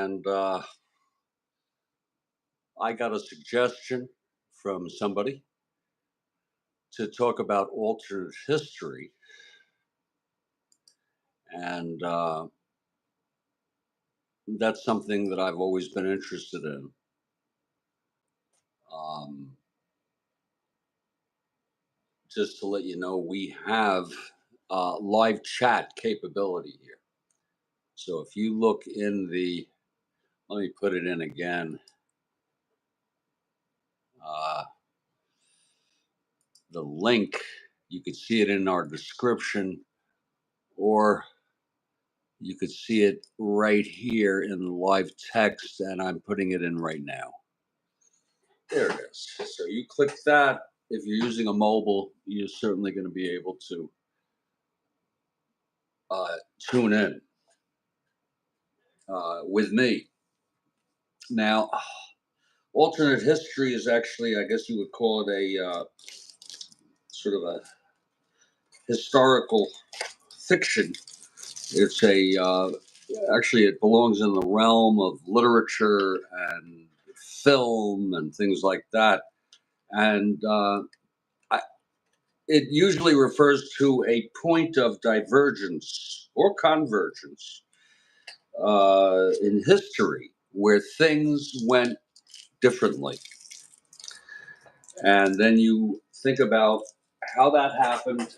and I got a suggestion from somebody to talk about alternate history, and that's something that I've always been interested in. Um, just to let you know, we have live chat capability here. So if you look in let me put it in again. Uh, the link, you could see it in our description, or you could see it right here in the live text, and I'm putting it in right now. There it is. So you click that. If you're using a mobile, you're certainly going to be able to tune in with me. Now, alternate history is actually, I guess you would call it a sort of a historical fiction. It's actually, it belongs in the realm of literature and film and things like that. And it usually refers to a point of divergence or convergence in history where things went differently. And then you think about how that happened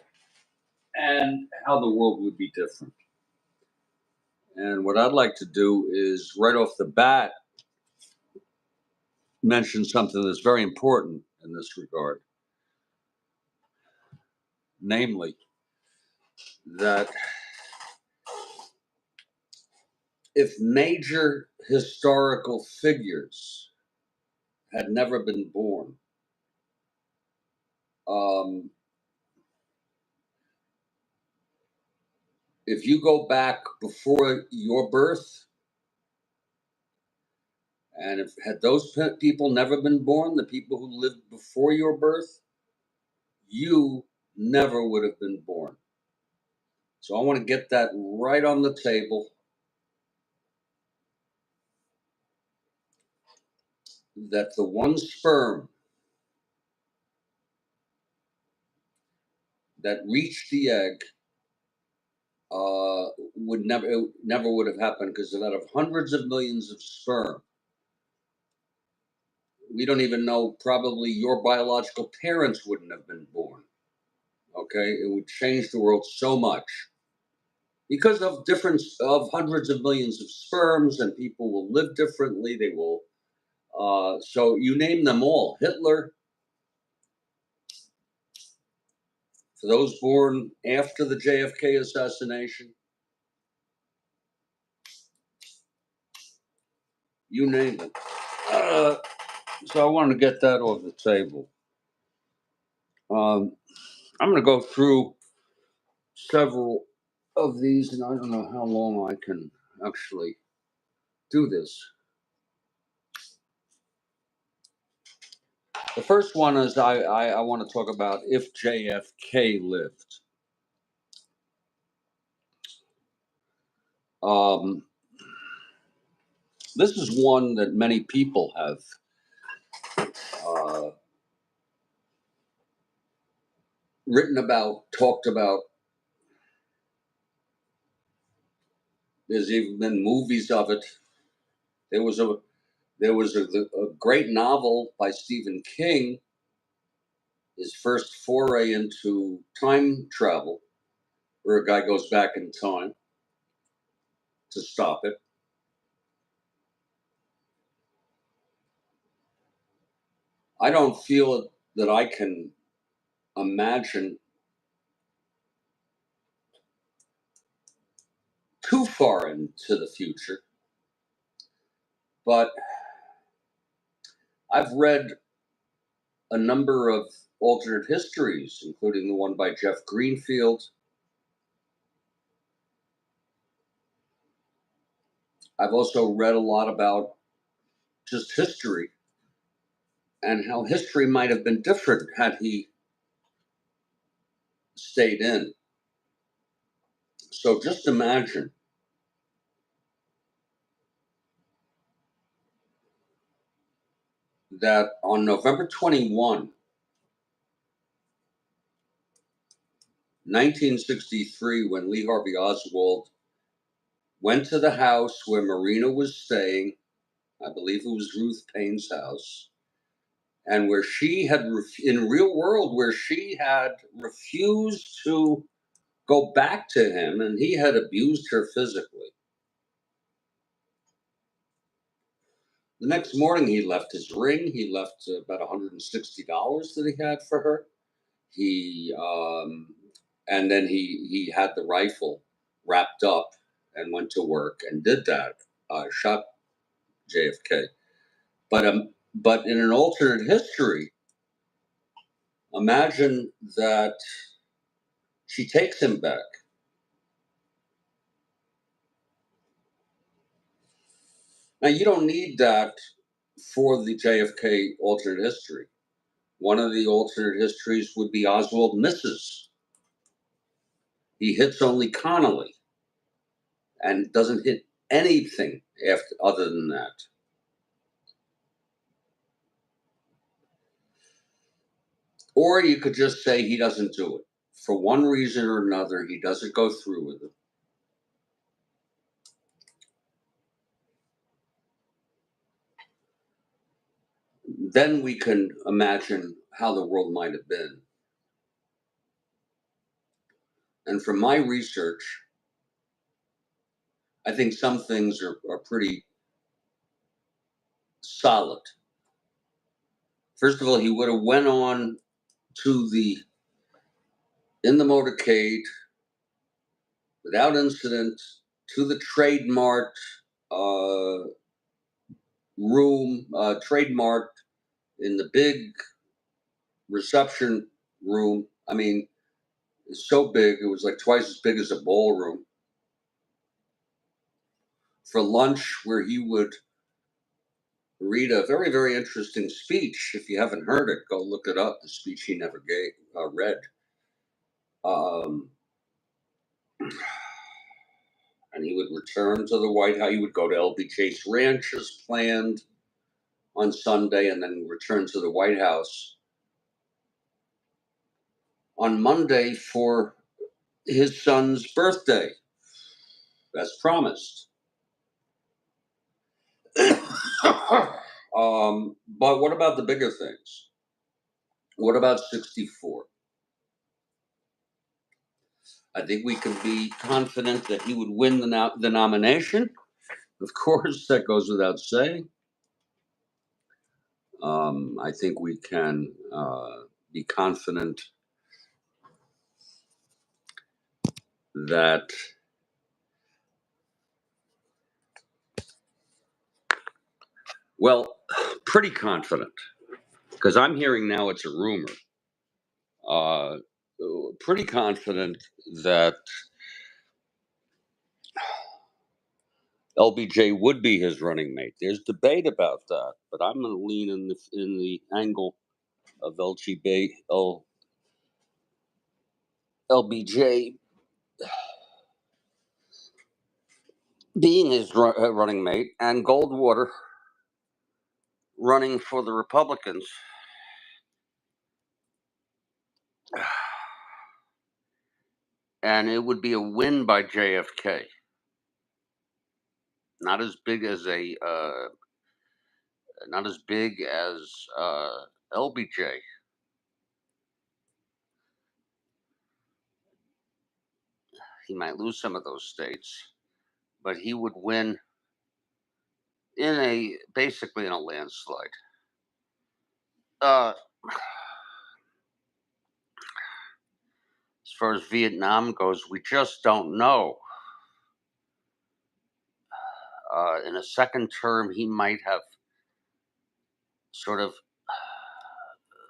and how the world would be different. And what I'd like to do is right off the bat mention something that's very important in this regard. Namely, that if major historical figures had never been born, if you go back before your birth, and if had those people never been born, the people who lived before your birth, you never would have been born. So I want to get that right on the table. That the one sperm that reached the egg would never would have happened, because out of hundreds of millions of sperm, we don't even know, probably your biological parents wouldn't have been born. Okay, it would change the world so much because of difference of hundreds of millions of sperms, and people will live differently. They will. So you name them all. Hitler, for those born after the JFK assassination, you name it. So I wanted to get that off the table. I'm going to go through several of these, and I don't know how long I can actually do this. The first one is I want to talk about if JFK lived. This is one that many people have written about, talked about. There's even been movies of it. There was a great novel by Stephen King, his first foray into time travel, where a guy goes back in time to stop it. I don't feel that I can imagine too far into the future, but I've read a number of alternate histories, including the one by Jeff Greenfield. I've also read a lot about just history and how history might have been different had he stayed in. So just imagine that on November 21, 1963, when Lee Harvey Oswald went to the house where Marina was staying, I believe it was Ruth Payne's house, and where she had, in real world, where she had refused to go back to him and he had abused her physically. The next morning, he left his ring. He left about $160 that he had for her. He and then he had the rifle wrapped up and went to work and did that. Shot JFK. But in an alternate history, imagine that she takes him back. Now you don't need that for the JFK alternate history. One of the alternate histories would be Oswald misses. He hits only Connolly and doesn't hit anything after other than that. Or you could just say he doesn't do it. For one reason or another, he doesn't go through with it. Then we can imagine how the world might have been. And from my research, I think some things are pretty solid. First of all, he would have went on to in the motorcade without incident to the trademark uh, room, trademark in the big reception room. I mean, it's so big, it was like twice as big as a ballroom. For lunch, where he would read a very, very interesting speech. If you haven't heard it, go look it up. The speech he never read. Um, and he would return to the White House. He would go to LBJ's ranch as planned on Sunday and then return to the White House on Monday for his son's birthday, as promised. But what about the bigger things? What about 64? I think we can be confident that he would win the nomination. Of course, that goes without saying. I think we can be confident that well, pretty confident because I'm hearing now it's a rumor. Uh, Pretty confident that LBJ would be his running mate. There's debate about that, but I'm going to lean in the angle of LBJ being his running mate and Goldwater running for the Republicans. And it would be a win by JFK. Not as big as not as big as LBJ. He might lose some of those states, but he would win basically in a landslide. As far as Vietnam goes, we just don't know. In a second term, he might have sort of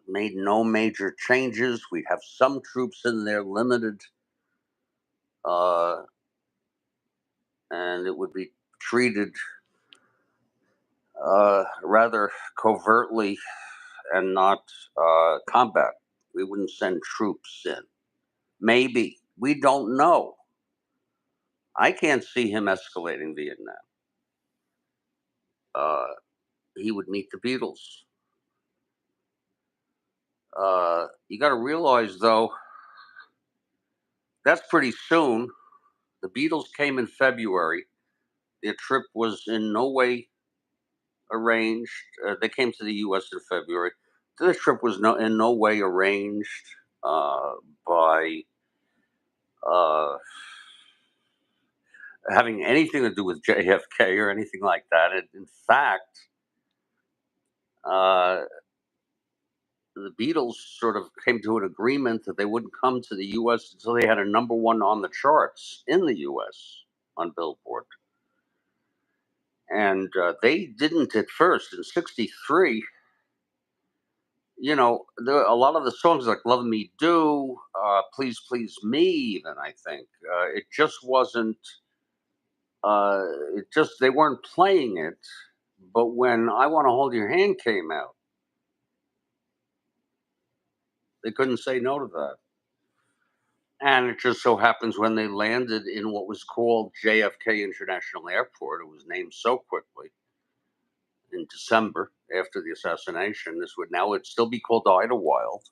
made no major changes. We'd have some troops in there, limited, and it would be treated rather covertly and not combat. We wouldn't send troops in. Maybe. We don't know. I can't see him escalating Vietnam. He would meet the Beatles. You got to realize, though, that's pretty soon. The Beatles came in February. Their trip was in no way arranged. They came to the U.S. in February. This trip was in no way arranged uh, by uh, having anything to do with JFK or anything like that. In fact, uh, the Beatles sort of came to an agreement that they wouldn't come to the U.S. until they had a number one on the charts in the U.S. on Billboard. And they didn't at first. In '63, a lot of the songs like "Love Me Do," "Please Please Me," even I think it just wasn't. It just they weren't playing it. But when "I Want to Hold Your Hand" came out, they couldn't say no to that. And it just so happens when they landed in what was called JFK International Airport, it was named so quickly in December after the assassination. This would now it'd still be called Idlewild.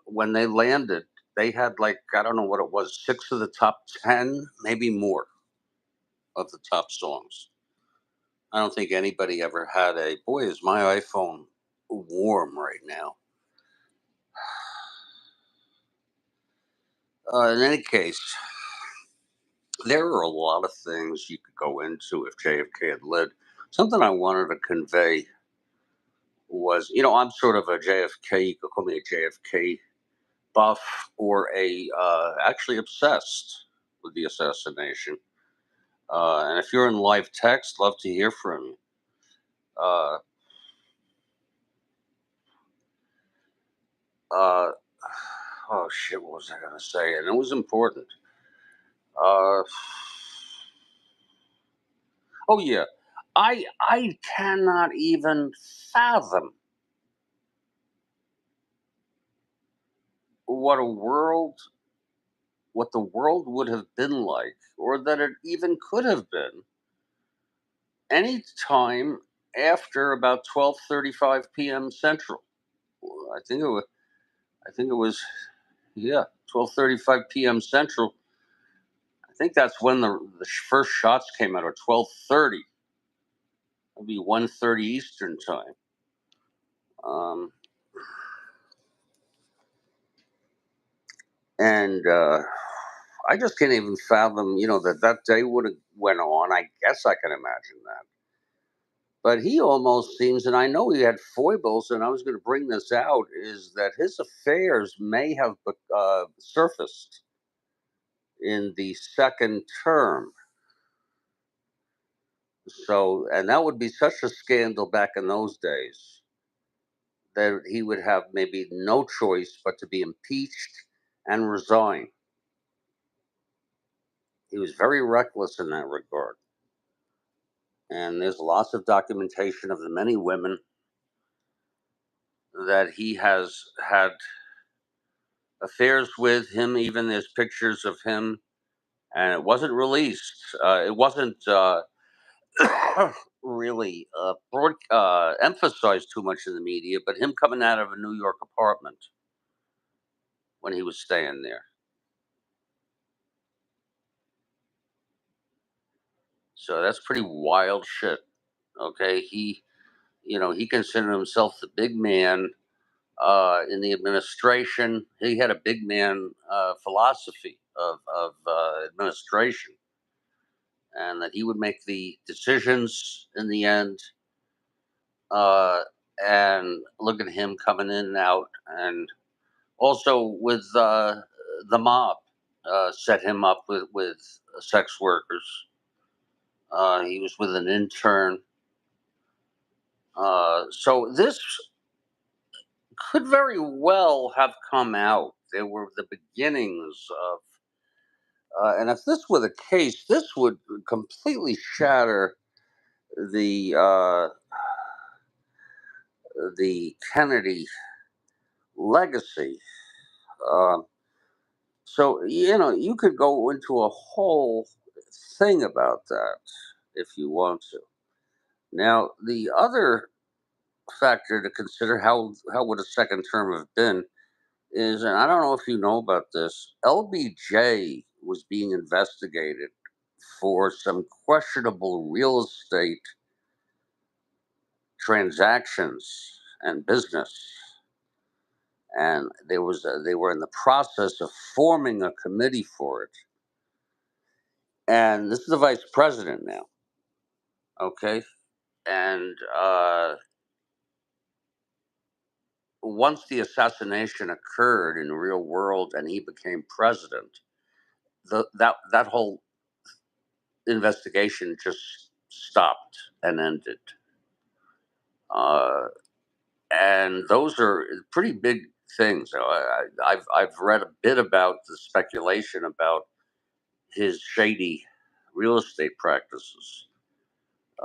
When they landed, they had like I don't know what it was, 6 of the top 10, maybe more of the top songs. I don't think anybody ever had a boy. Is my iPhone warm right now? In any case, there are a lot of things you could go into if JFK had lived. Something I wanted to convey was, I'm sort of a JFK. You could call me a JFK buff or a actually obsessed with the assassination. And if you're in live text, love to hear from you. Uh, uh, oh shit, what was I gonna say? And it was important. Uh, oh yeah, I cannot even fathom what a world, what the world would have been like, or that it even could have been any time after about 12:35 p.m. Central. I think it was. I think it was. Yeah, 12:35 p.m. Central. I think that's when the first shots came out, or 12:30. It'll be 1:30 Eastern time. Um, and I just can't even fathom, that day would have went on. I guess I can imagine that. But he almost seems, and I know he had foibles, and I was going to bring this out, is that his affairs may have surfaced in the second term. So, and that would be such a scandal back in those days that he would have maybe no choice but to be impeached and resign. He was very reckless in that regard. And there's lots of documentation of the many women that he has had affairs with him. Even there's pictures of him, and it wasn't released. It wasn't really emphasized too much in the media, but him coming out of a New York apartment when he was staying there. So that's pretty wild shit. Okay, he considered himself the big man in the administration. He had a big man philosophy of administration, and that he would make the decisions in the end. Uh, and look at him coming in and out, and also with the mob set him up with sex workers. He was with an intern. So this could very well have come out. There were the beginnings of, and if this were the case, this would completely shatter the uh, the Kennedy legacy. Uh, so you could go into a whole thing about that if you want to. Now, the other factor to consider, how would a second term have been, is, and I don't know if you know about this, LBJ was being investigated for some questionable real estate transactions and business, and they were in the process of forming a committee for it. And this is the vice president now, okay? And once the assassination occurred in the real world and he became president, that whole investigation just stopped and ended. Uh, and those are pretty big things. I've read a bit about the speculation about his shady real estate practices,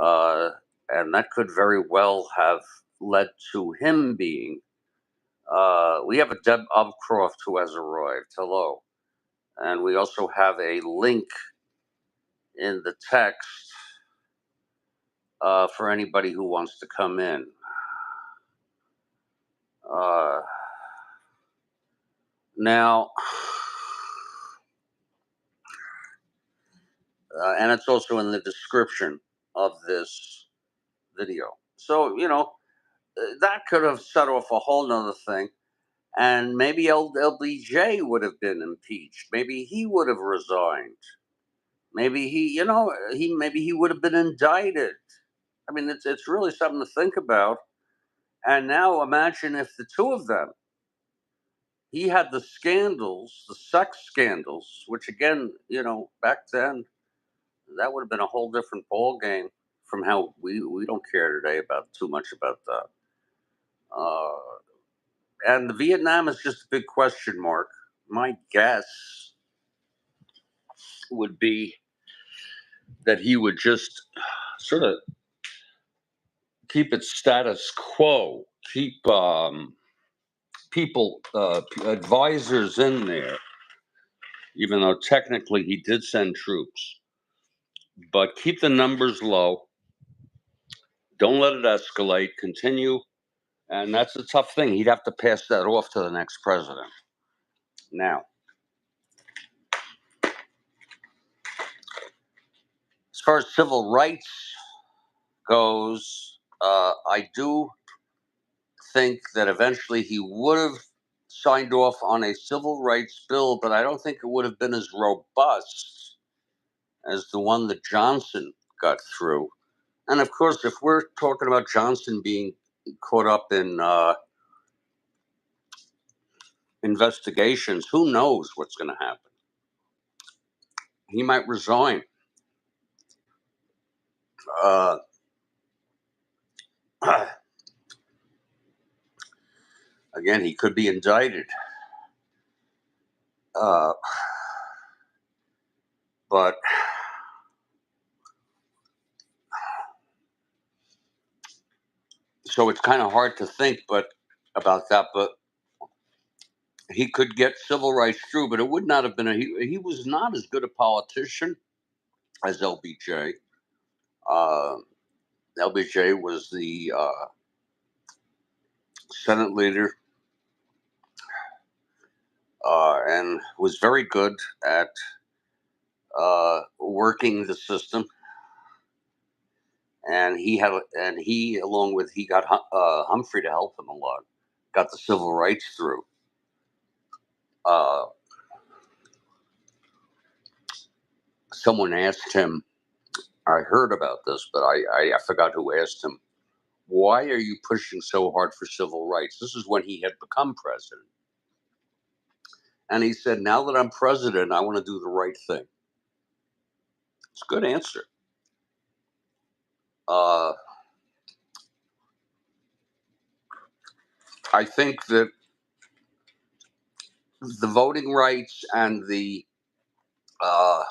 uh, and that could very well have led to him being. We have a Deb Upcroft who has arrived. Hello. And we also have a link in the text for anybody who wants to come in. Uh, Now, and it's also in the description of this video. So, that could have set off a whole nother thing. And maybe LBJ would have been impeached. Maybe he would have resigned. Maybe maybe he would have been indicted. I mean, it's really something to think about. And now imagine if the two of them, he had the scandals, the sex scandals, which again, back then, that would have been a whole different ball game from how we don't care today about too much about that. Uh, and the Vietnam is just a big question mark. My guess would be that he would just sort of keep it status quo, keep people, advisors in there, even though technically he did send troops, but keep the numbers low. Don't let it escalate. Continue. And that's a tough thing. He'd have to pass that off to the next president. Now, as far as civil rights goes, I do think that eventually he would have signed off on a civil rights bill, but I don't think it would have been as robust as the one that Johnson got through. And of course, if we're talking about Johnson being caught up in investigations, who knows what's going to happen? He might resign. Uh, Again, he could be indicted. Uh, but so it's kind of hard to think about that. But he could get civil rights through, but it would not have been he was not as good a politician as LBJ. Uh, LBJ was the Senate leader and was very good at working the system. And he along with he got Humphrey to help him a lot. Got the civil rights through. Uh, Someone asked him. I heard about this, but I forgot who asked him. Why are you pushing so hard for civil rights? This is when he had become president. And he said, now that I'm president, I want to do the right thing. It's a good answer. Uh, I think that the voting rights and the uh,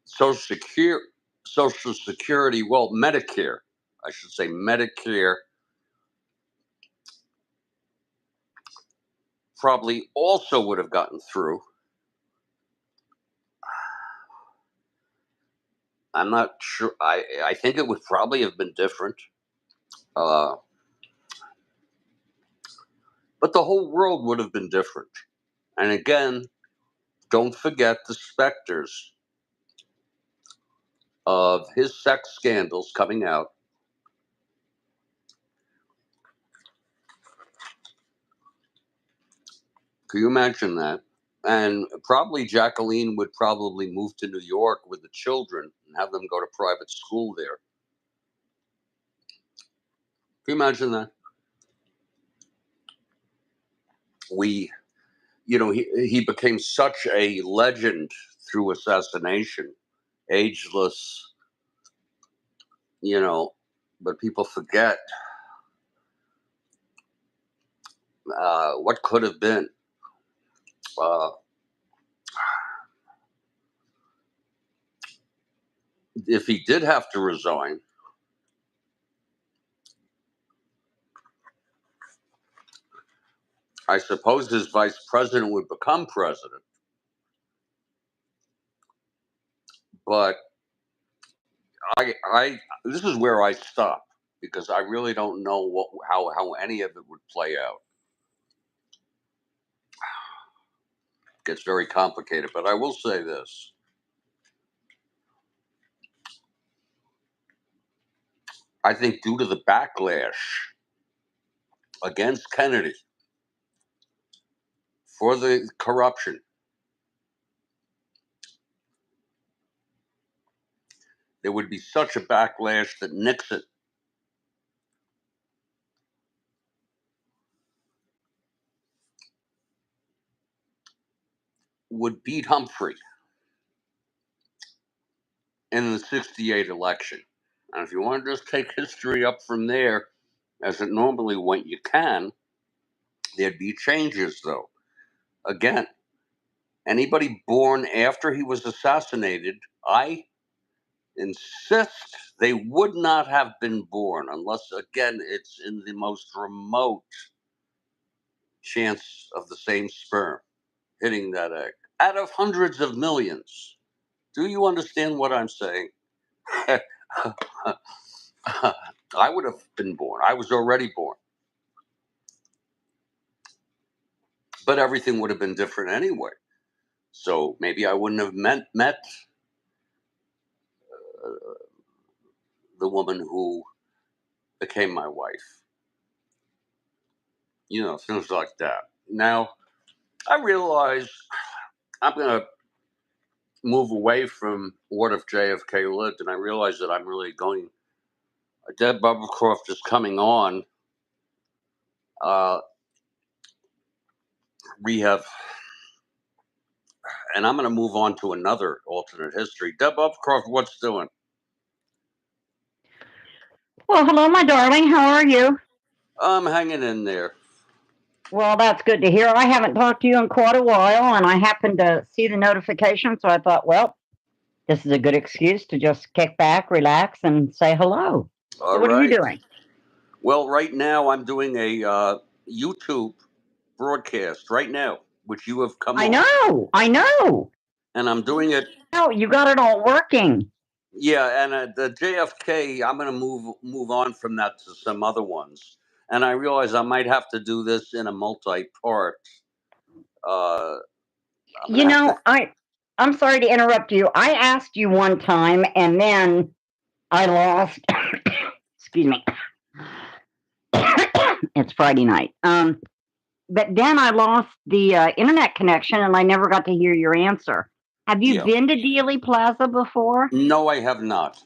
Social Security, well, Medicare, I should say Medicare, probably also would have gotten through. I'm not sure. I think it would probably have been different. But the whole world would have been different. And again, don't forget the specters of his sex scandals coming out. Can you imagine that? And probably Jacqueline would probably move to New York with the children and have them go to private school there. Can you imagine that? We, he became such a legend through assassination, ageless, but people forget what could have been. Uh, if he did have to resign, I suppose his vice president would become president. But I this is where I stop because I really don't know how any of it would play out. It gets very complicated, but I will say this. I think due to the backlash against Kennedy for the corruption, there would be such a backlash that Nixon would beat Humphrey in the 68 election. And if you want to just take history up from there, as it normally went, you can. There'd be changes, though. Again, anybody born after he was assassinated, I insist they would not have been born unless, again, it's in the most remote chance of the same sperm hitting that egg. Out of hundreds of millions. Do you understand what I'm saying? I would have been born. I was already born. But everything would have been different anyway. So maybe I wouldn't have met the woman who became my wife. Things like that. Now, I realize I'm going to move away from what if JFK lived, and I realize that I'm really going. Deb Bubblecroft is coming on. We have, and I'm going to move on to another alternate history. Deb Bubblecroft, what's doing? Well, hello, my darling. How are you? I'm hanging in there. Well, that's good to hear. I haven't talked to you in quite a while, and I happened to see the notification, so I thought, well, this is a good excuse to just kick back, relax, and say hello. All So, what are you right. doing? Well, right now I'm doing a YouTube broadcast right now, which you have come I on, know. and I'm doing it. Oh, you got it all working. Yeah, and the JFK, I'm going to move on from that to some other ones, and I realize I might have to do this in a multi-part. Uh, I'm going You to have to. know, I'm sorry to interrupt you. I asked you one time, and then I lost. Excuse me. It's Friday night. But then I lost the internet connection and I never got to hear your answer. Have you Yeah. been to Dealey Plaza before? No, I have not.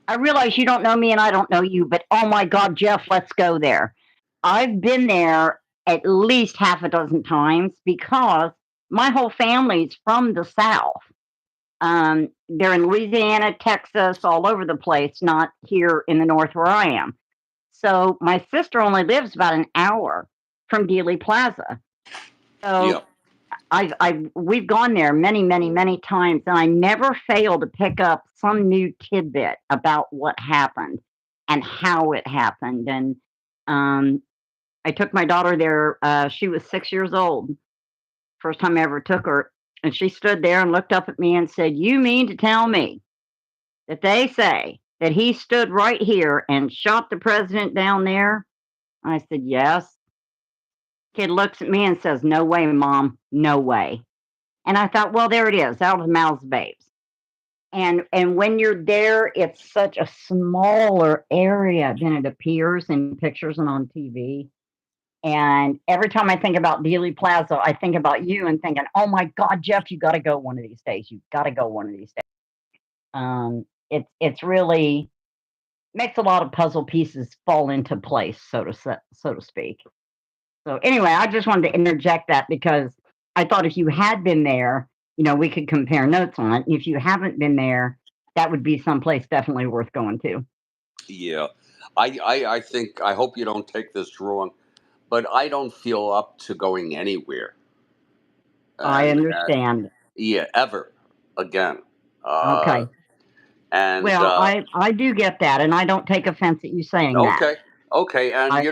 I realize you don't know me and I don't know you, but oh my God, Jeff, let's go there. I've been there at least half a dozen times because my whole family's from the South. They're in Louisiana, Texas, all over the place, not here in the North where I am. So my sister only lives about an hour from Dealey Plaza. Yeah. So we've gone there many, many, many times, and I never fail to pick up some new tidbit about what happened and how it happened. And I took my daughter there. She was 6 years old. First time I ever took her. And she stood there and looked up at me and said, "You mean to tell me that they say that he stood right here and shot the president down there?" I said, "Yes." Kid looks at me and says, "No way, Mom. No way." And I thought, well, there it is, out of the mouths of babes. And when you're there, it's such a smaller area than it appears in pictures and on TV. And every time I think about Dealey Plaza, I think about you and thinking, oh my God, Jeff, you got to go one of these days. You got to go one of these days. It's really makes a lot of puzzle pieces fall into place, so to speak. So anyway, I just wanted to interject that because I thought if you had been there, we could compare notes on it. If you haven't been there, that would be someplace definitely worth going to. Yeah, I think I hope you don't take this wrong, but I don't feel up to going anywhere, I and understand. yeah, ever again. Uh, Okay. and Well, I do get that, and I don't take offense at you saying that. okay, okay, and I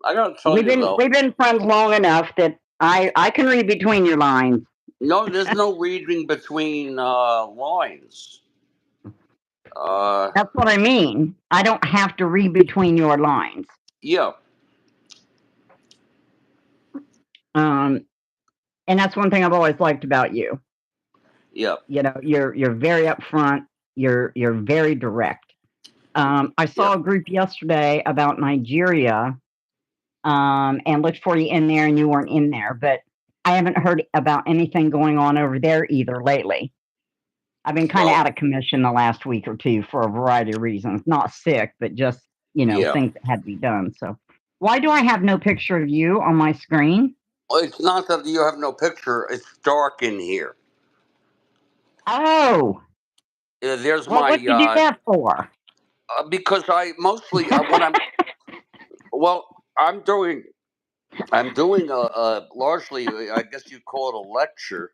I gotta tell we've you been though, we've been friends long enough that I can read between your lines. no, there's no reading between lines. Uh, That's what I mean. I don't have to read between your lines. yeah, Um, and that's one thing I've always liked about you. yeah, You're very upfront. You're very direct. I yeah. saw a group yesterday about Nigeria, and looked for you in there, and you weren't in there. But I haven't heard about anything going on over there either lately. I've been kind of Well, out of commission the last week or two for a variety of reasons. Not sick, but just yeah. things that had to be done. So, why do I have no picture of you on my screen? Well, it's not that you have no picture. It's dark in here. Oh, There's well, my what you do that for? because I mostly when I'm well, I'm doing a largely I guess you call it a lecture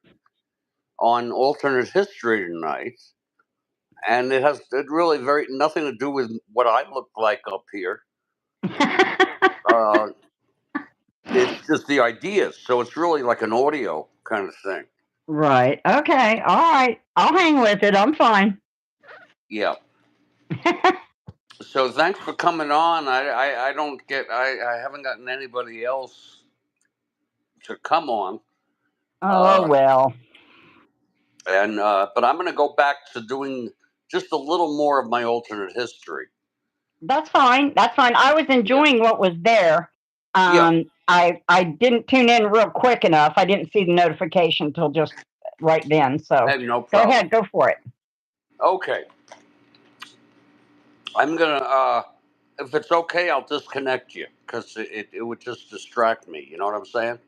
on alternate history tonight, and it really very nothing to do with what I look like up here. Uh, it's just the ideas, so it's really like an audio kind of thing. Right. Okay. All right. I'll hang with it. I'm fine. Yeah. So thanks for coming on. I don't get I haven't gotten anybody else to come on. Oh Uh, well. and but I'm going to go back to doing just a little more of my alternate history. That's fine. That's fine. I was Yeah, enjoying what was there. yeah. I didn't tune in real quick enough. I didn't see the notification until just right then. So Hey, no go problem. ahead, go for it. Okay, I'm gonna. If it's okay, I'll disconnect you because it would just distract me. You know what I'm saying?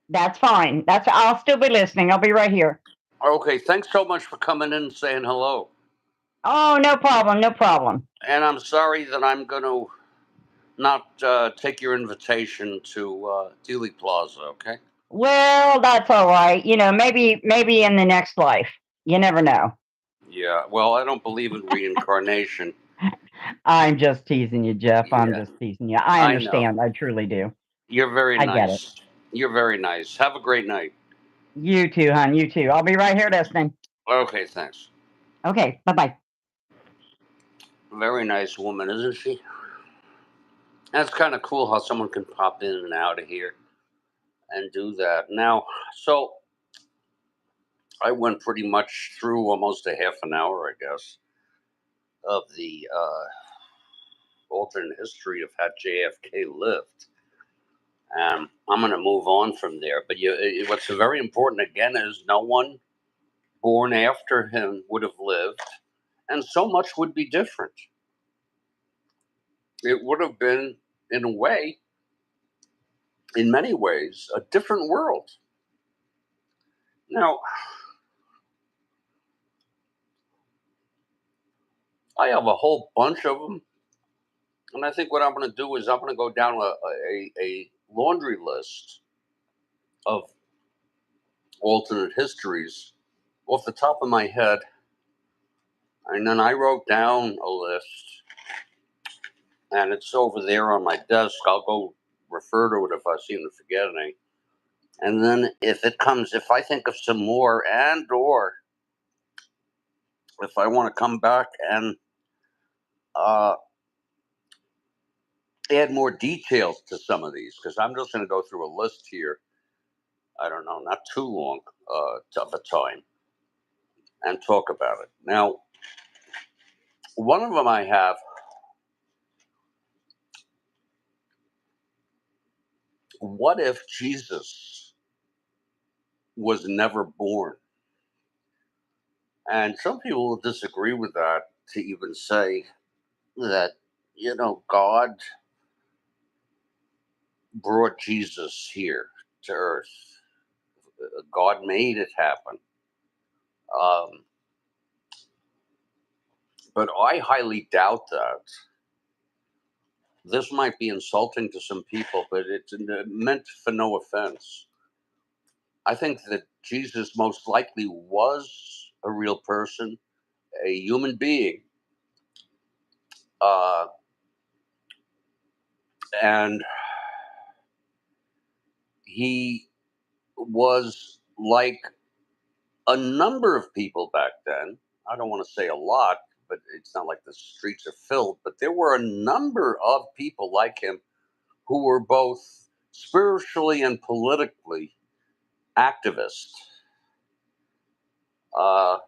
That's fine. I'll still be listening. I'll be right here. Okay. Thanks so much for coming in and saying hello. Oh, no problem. No problem. And I'm sorry that I'm going to not take your invitation to Dealey Plaza. Okay. Well, that's all right. Maybe in the next life. You never know. Yeah. Well, I don't believe in reincarnation. I'm just teasing you, Jeff. I'm Yeah. just teasing you. I I know. understand. I truly do. You're very I get it. nice. You're very nice. Have a great night. You too, hon. You too. I'll be right here listening. Okay, thanks. Okay. Bye bye. Very nice woman, isn't she? That's kind of cool how someone can pop in and out of here and do that. Now, so I went pretty much through almost a half an hour, I guess, of the alternate history of how JFK lived. I'm going to move on from there. But what's very important again is no one born after him would have lived, and so much would be different. It would have been, in a way, in many ways, a different world. Now, I have a whole bunch of them, and I think what I'm going to do is I'm going to go down a laundry list of alternate histories off the top of my head, and then I wrote down a list, and it's over there on my desk. I'll go refer to it if I seem to forget any. And then if I think of some more, and or if I want to come back and add more details to some of these, because I'm just going to go through a list here. I don't know, not too long of a time, and talk about it. Now, one of them I have, what if Jesus was never born? And some people will disagree with that, to even say that, God brought Jesus here to earth. God made it happen. Um, but I highly doubt that. This might be insulting to some people, but it's meant for no offense. I think that Jesus most likely was a real person, a human being, uh, and he was like a number of people back then. I don't want to say a lot, but it's not like the streets are filled, but there were a number of people like him who were both spiritually and politically activists. Uh,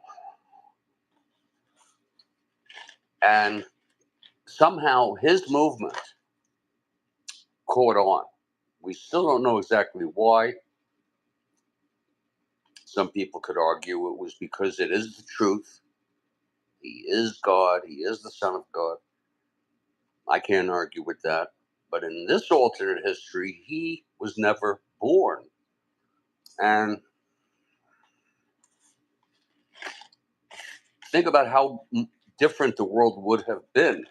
and somehow his movement caught on. We still don't know exactly why. Some people could argue it was because it is the truth. He is God. He is the Son of God. I can't argue with that. But in this alternate history, he was never born. And think about how different the world would have been.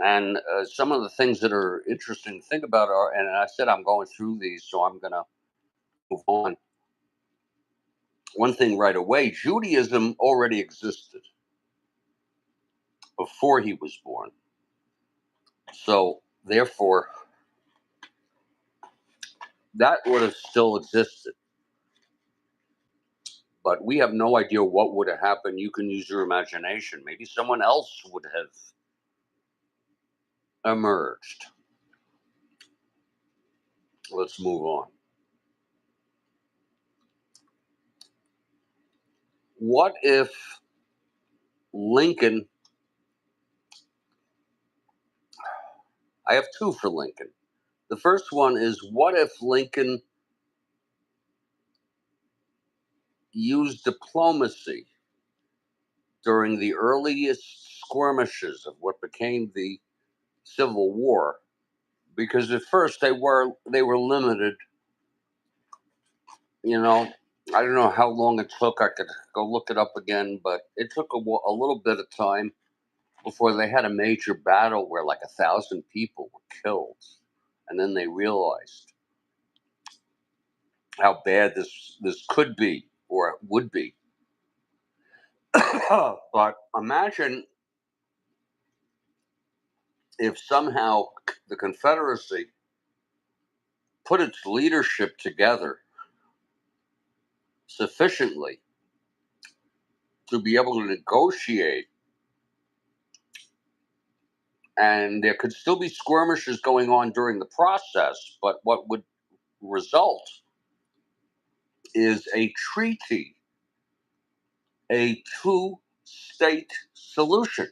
And some of the things that are interesting to think about are, and I said I'm going through these, so I'm going to move on. One thing right away, Judaism already existed before he was born. So, therefore, that would have still existed. But we have no idea what would have happened. You can use your imagination. Maybe someone else would have emerged. Let's move on. What if Lincoln, I have two for Lincoln. The first one is, what if Lincoln used diplomacy during the earliest skirmishes of what became the Civil War? Because at first they were limited. I don't know how long it took. I could go look it up again, but it took a little bit of time before they had a major battle where like 1,000 people were killed, and then they realized how bad this could be, or it would be. But imagine if somehow the Confederacy put its leadership together sufficiently to be able to negotiate, and there could still be skirmishes going on during the process, but what would result is a treaty, a two-state solution.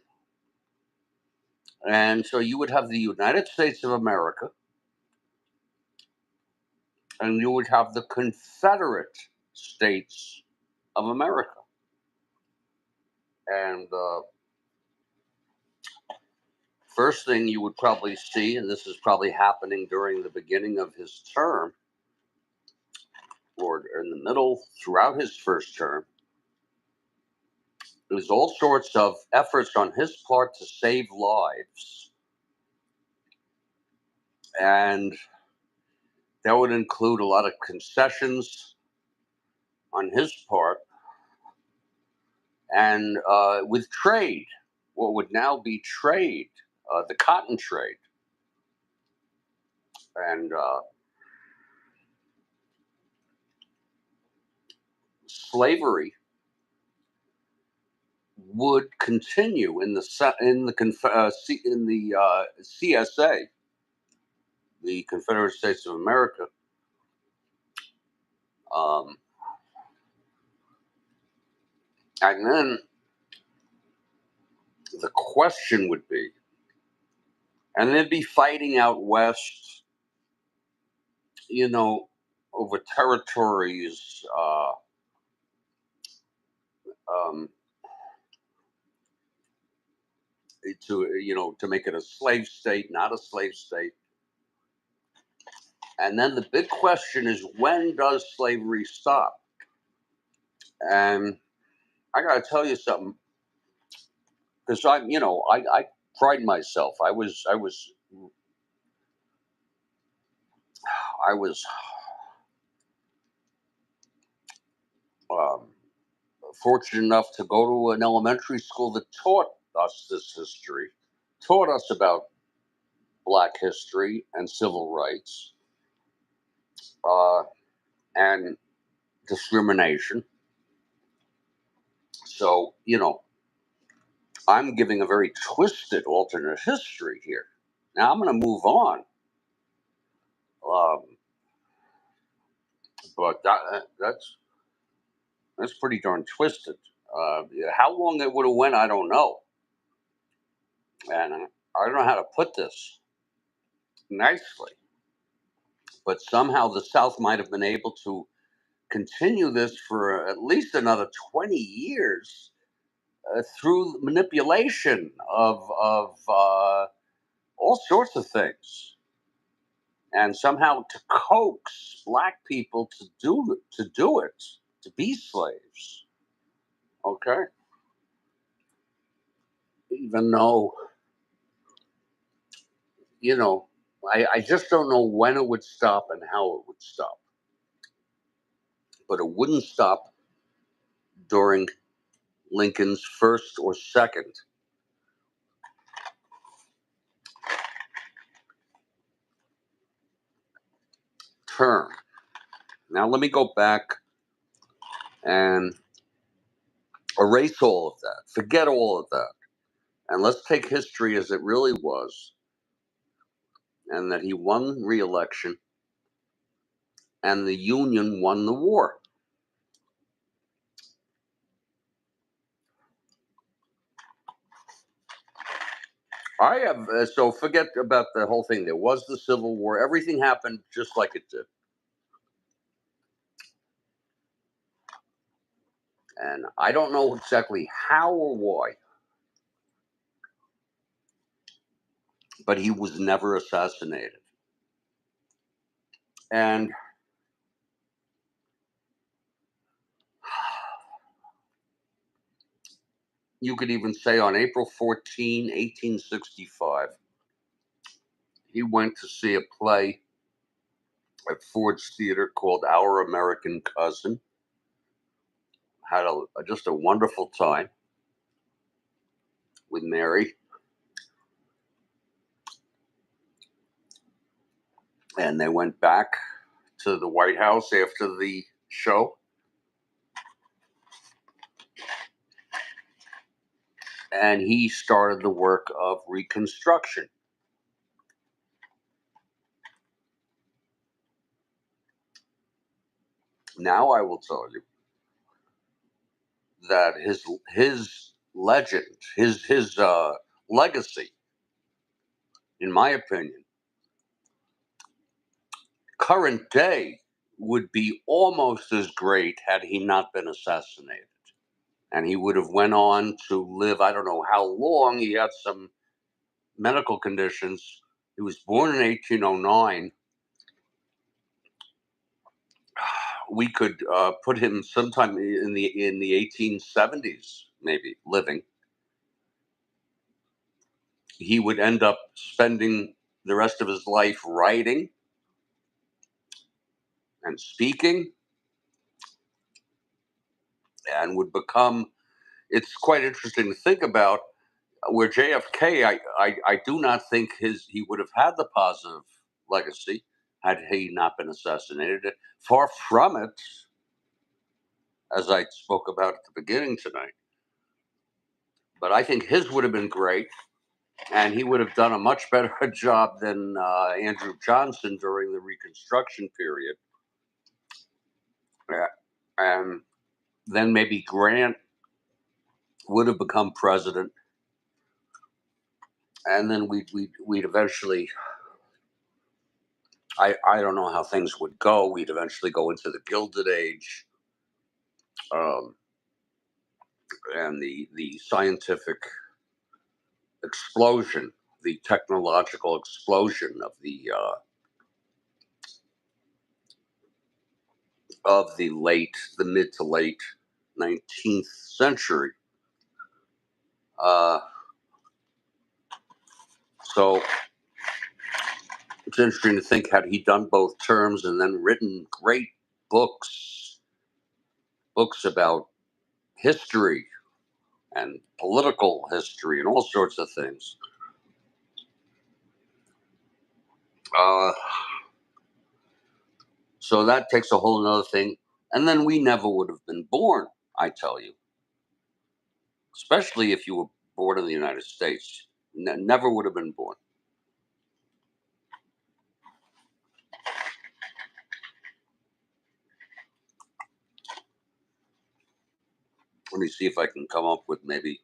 And so you would have the United States of America, and you would have the Confederate States of America. And first thing you would probably see, and this is probably happening during the beginning of his term, or in the middle, throughout his first term, is all sorts of efforts on his part to save lives. And that would include a lot of concessions on his part. And with trade, what would now be trade, the cotton trade. And slavery would continue in the CSA, the Confederate States of America. And then the question would be, and they'd be fighting out west, over territories, to make it a slave state, not a slave state. And then the big question is, when does slavery stop? And I got to tell you something, because I pride myself. I was fortunate enough to go to an elementary school that taught us this history, taught us about Black history and civil rights, and discrimination. So, I'm giving a very twisted alternate history here. Now I'm going to move on. But that's pretty darn twisted. How long it would have went, I don't know. And I don't know how to put this nicely. But somehow the South might have been able to continue this for at least another 20 years through manipulation of all sorts of things, and somehow to coax Black people to do it, to be slaves. Okay, even though I just don't know when it would stop and how it would stop, but it wouldn't stop during Lincoln's first or second term. Now, let me go back and erase all of that, forget all of that, and let's take history as it really was, and that he won re-election and the Union won the war. So forget about the whole thing. There was the Civil War. Everything happened just like it did. And I don't know exactly how or why, but he was never assassinated. And you could even say on April 14, 1865, he went to see a play at Ford's Theater called Our American Cousin. Had just a wonderful time with Mary. And they went back to the White House after the show. And he started the work of Reconstruction. Now I will tell you that his legend, his legacy, in my opinion, current day, would be almost as great had he not been assassinated. And he would have went on to live, I don't know how long. He had some medical conditions. He was born in 1809. We could put him sometime in the 1870s, maybe, living. He would end up spending the rest of his life writing and speaking, and would become. It's quite interesting to think about where JFK. I do not think he would have had the positive legacy had he not been assassinated. Far from it. as I spoke about at the beginning tonight. But I think his would have been great, and he would have done a much better job than Andrew Johnson during the Reconstruction period. And then maybe Grant would have become president, and then we'd eventually. I don't know how things would go. We'd eventually go into the Gilded Age, um, and the scientific explosion, the technological explosion of the mid to late 19th century. So it's interesting to think, had he done both terms and then written great books about history and political history and all sorts of things. So that takes a whole nother thing. And then we never would have been born, I tell you. Especially if you were born in the United States. Never would have been born. Let me see if I can come up with maybe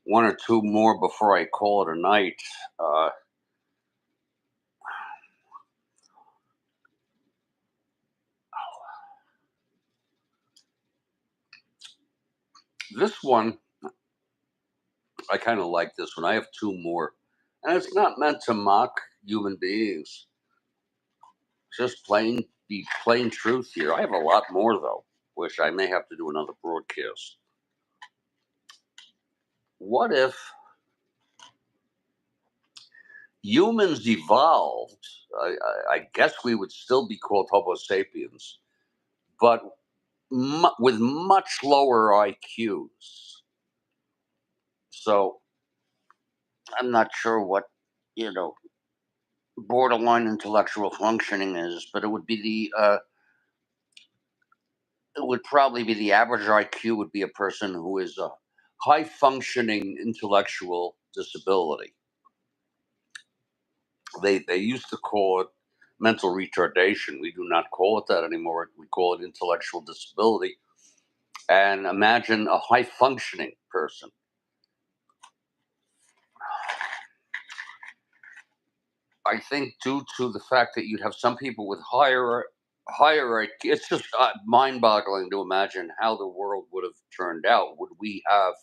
one or two more before I call it a night. This one, I kind of like this one. I have two more. And it's not meant to mock human beings. Just be plain truth here. I have a lot more, though, which I may have to do another broadcast. What if humans evolved? I guess we would still be called Homo sapiens, but with much lower IQs. So I'm not sure what, borderline intellectual functioning is, but it would be it would probably be the average IQ would be a person who is a high functioning intellectual disability. They used to call it mental retardation. We do not call it that anymore. We call it intellectual disability. And imagine a high functioning person. I think due to the fact that you'd have some people with higher IQ, it's just mind boggling to imagine how the world would have turned out. Would we have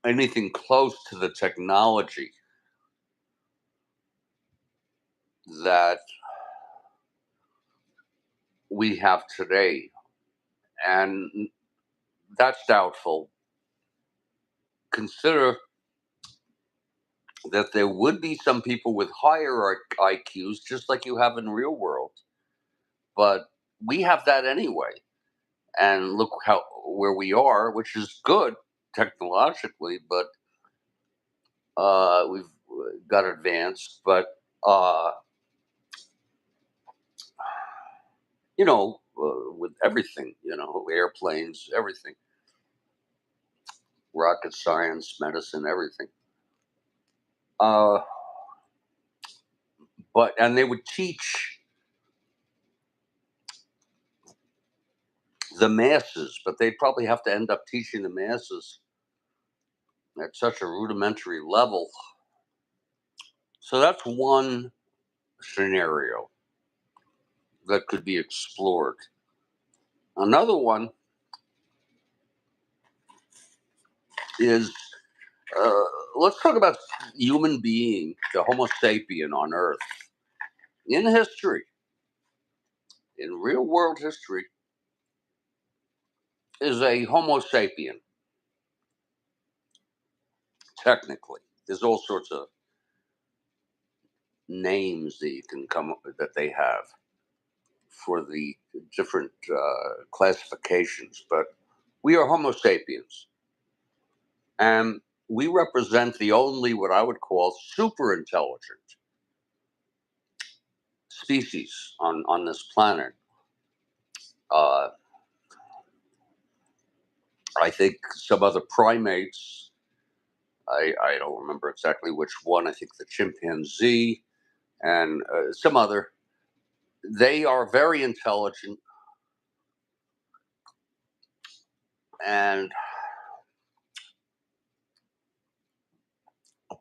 anything close to the technology that we have today? And that's doubtful. Consider that there would be some people with higher IQs, just like you have in real world. But we have that anyway. And look where we are, which is good technologically, but we've got advanced. But with everything, airplanes, everything, rocket science, medicine, everything. And they would teach the masses, but they'd probably have to end up teaching the masses at such a rudimentary level. So that's one scenario that could be explored. Another one is let's talk about human being, the Homo sapien on Earth. In history, in real world history, is a Homo sapien. Technically, there's all sorts of names that you can come up with that they have for the different classifications, but we are Homo sapiens, and we represent the only what I would call super intelligent species on this planet. Uh, I think some other primates. I don't remember exactly which one. I think the chimpanzee and some other. They are very intelligent, and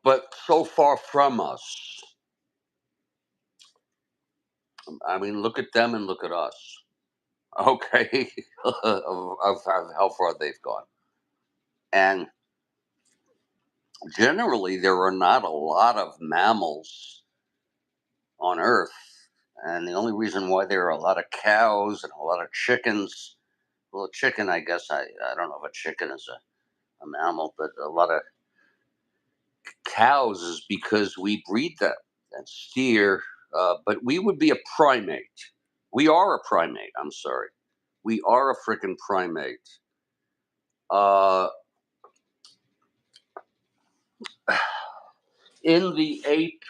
but so far from us. I mean, look at them and look at us. Okay, of how far they've gone, and generally there are not a lot of mammals on Earth, and the only reason why there are a lot of cows and a lot of chickens. Well, a chicken, I guess I don't know if a chicken is a mammal, but a lot of cows is because we breed them and steer. But we would be a primate. We are a primate. I'm sorry. We are a freaking primate. Uh, in the ape,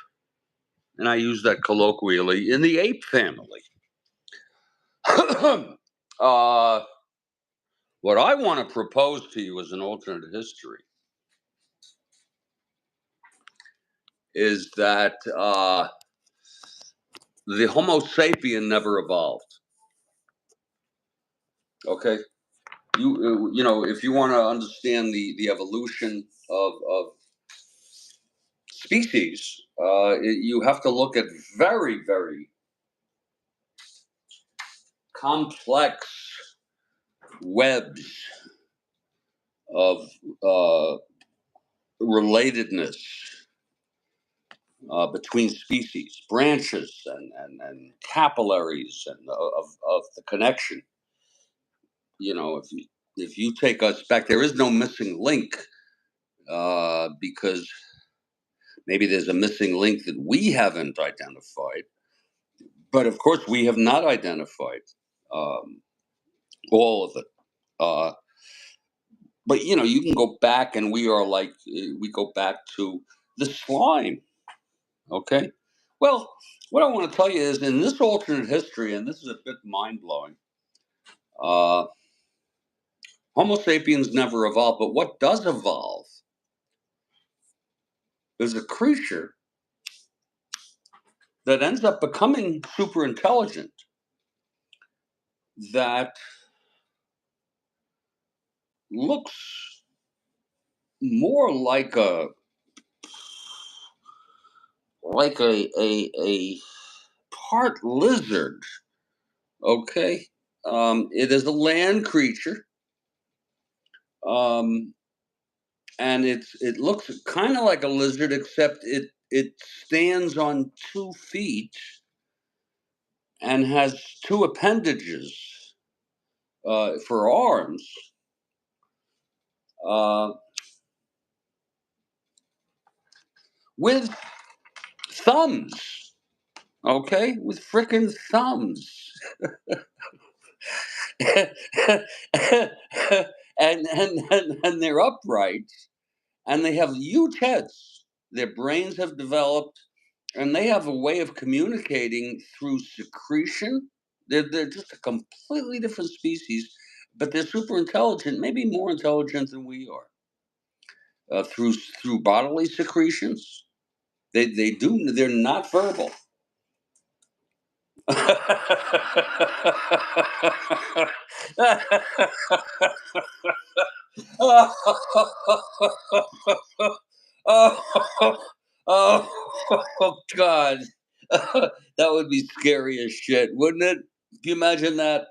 and I use that colloquially, in the ape family. uh, what I want to propose to you as an alternate history is that the Homo sapien never evolved. Okay, you know, if you want to understand the evolution of species, you have to look at very complex webs of relatedness between species, branches and capillaries and of the connection. You know, if you take us back, there is no missing link because maybe there's a missing link that we haven't identified. But of course, we have not identified um, all of it. Uh, but you know, you can go back, and we are like we go back to the slime. Okay. Well, what I want to tell you is in this alternate history, and this is a bit mind blowing. Uh, Homo sapiens never evolved, but what does evolve is a creature that ends up becoming super intelligent that looks more like a part lizard. Okay, it is a land creature, um, and it looks kind of like a lizard, except it stands on 2 feet and has two appendages for arms. Uh, with thumbs, okay, with frickin' thumbs, and they're upright, and they have huge heads. Their brains have developed, and they have a way of communicating through secretion. They're just a completely different species, but they're super intelligent, maybe more intelligent than we are. Through bodily secretions, they do. They're not verbal. Oh, oh God. That would be scary as shit, wouldn't it? Can you imagine that?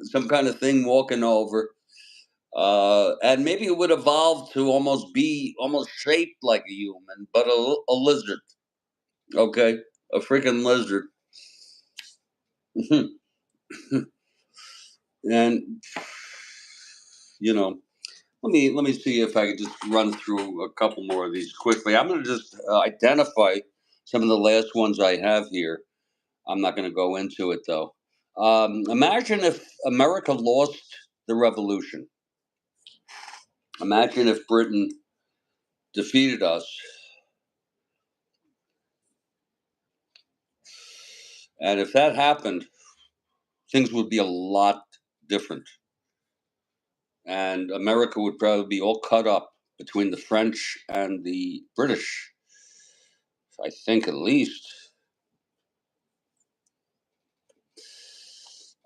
Some kind of thing walking over. And maybe it would evolve to almost shaped like a human, but a lizard. Okay? A freaking lizard. And you know, let me see if I can just run through a couple more of these quickly. I'm going to just identify some of the last ones I have here. I'm not going to go into it though. Imagine if America lost the revolution. Imagine if Britain defeated us, and if that happened, things would be a lot different. And America would probably be all cut up between the French and the British, I think at least.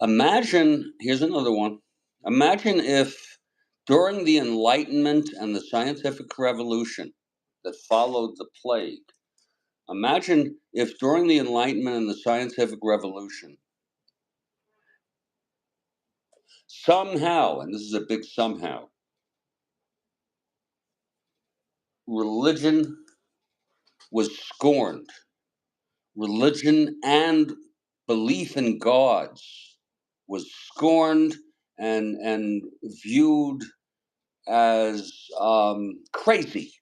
Imagine, here's another one. Imagine if during the Enlightenment and the scientific revolution that followed the plague, imagine if during the Enlightenment and the scientific revolution, somehow, and this is a big somehow, religion was scorned. Religion and belief in gods was scorned and viewed as crazy.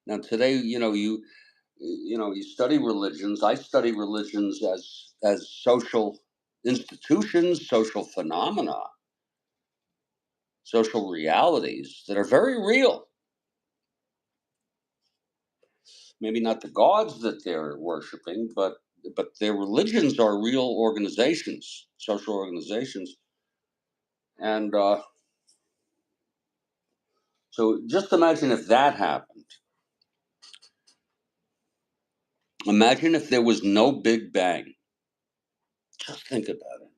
Now today, you study religions. I study religions as social institutions, social phenomena, social realities that are very real. Maybe not the gods that they're worshiping, but their religions are real organizations, social organizations. And so just imagine if that happened. Imagine if there was no Big Bang. Just think about it.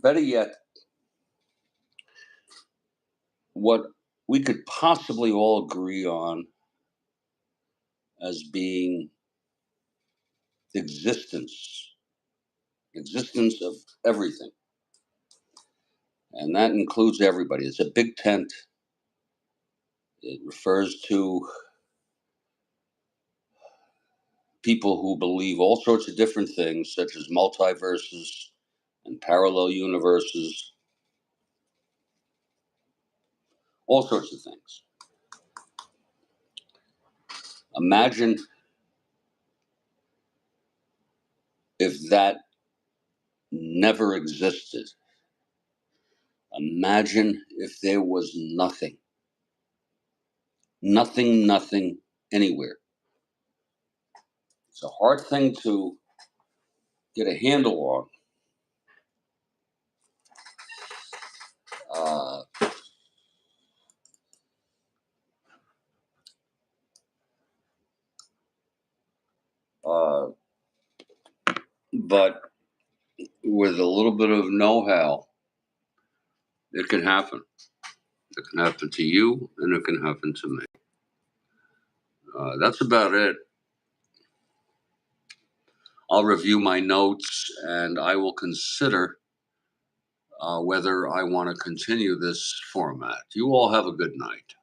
Better yet, what we could possibly all agree on as being existence of everything. And that includes everybody. It's a big tent. It refers to people who believe all sorts of different things, such as multiverses and parallel universes, all sorts of things. Imagine if that never existed. Imagine if there was nothing. Nothing anywhere. It's a hard thing to get a handle on. But with a little bit of know-how, it can happen. It can happen to you, and it can happen to me. That's about it. I'll review my notes, and I will consider whether I want to continue this format. You all have a good night.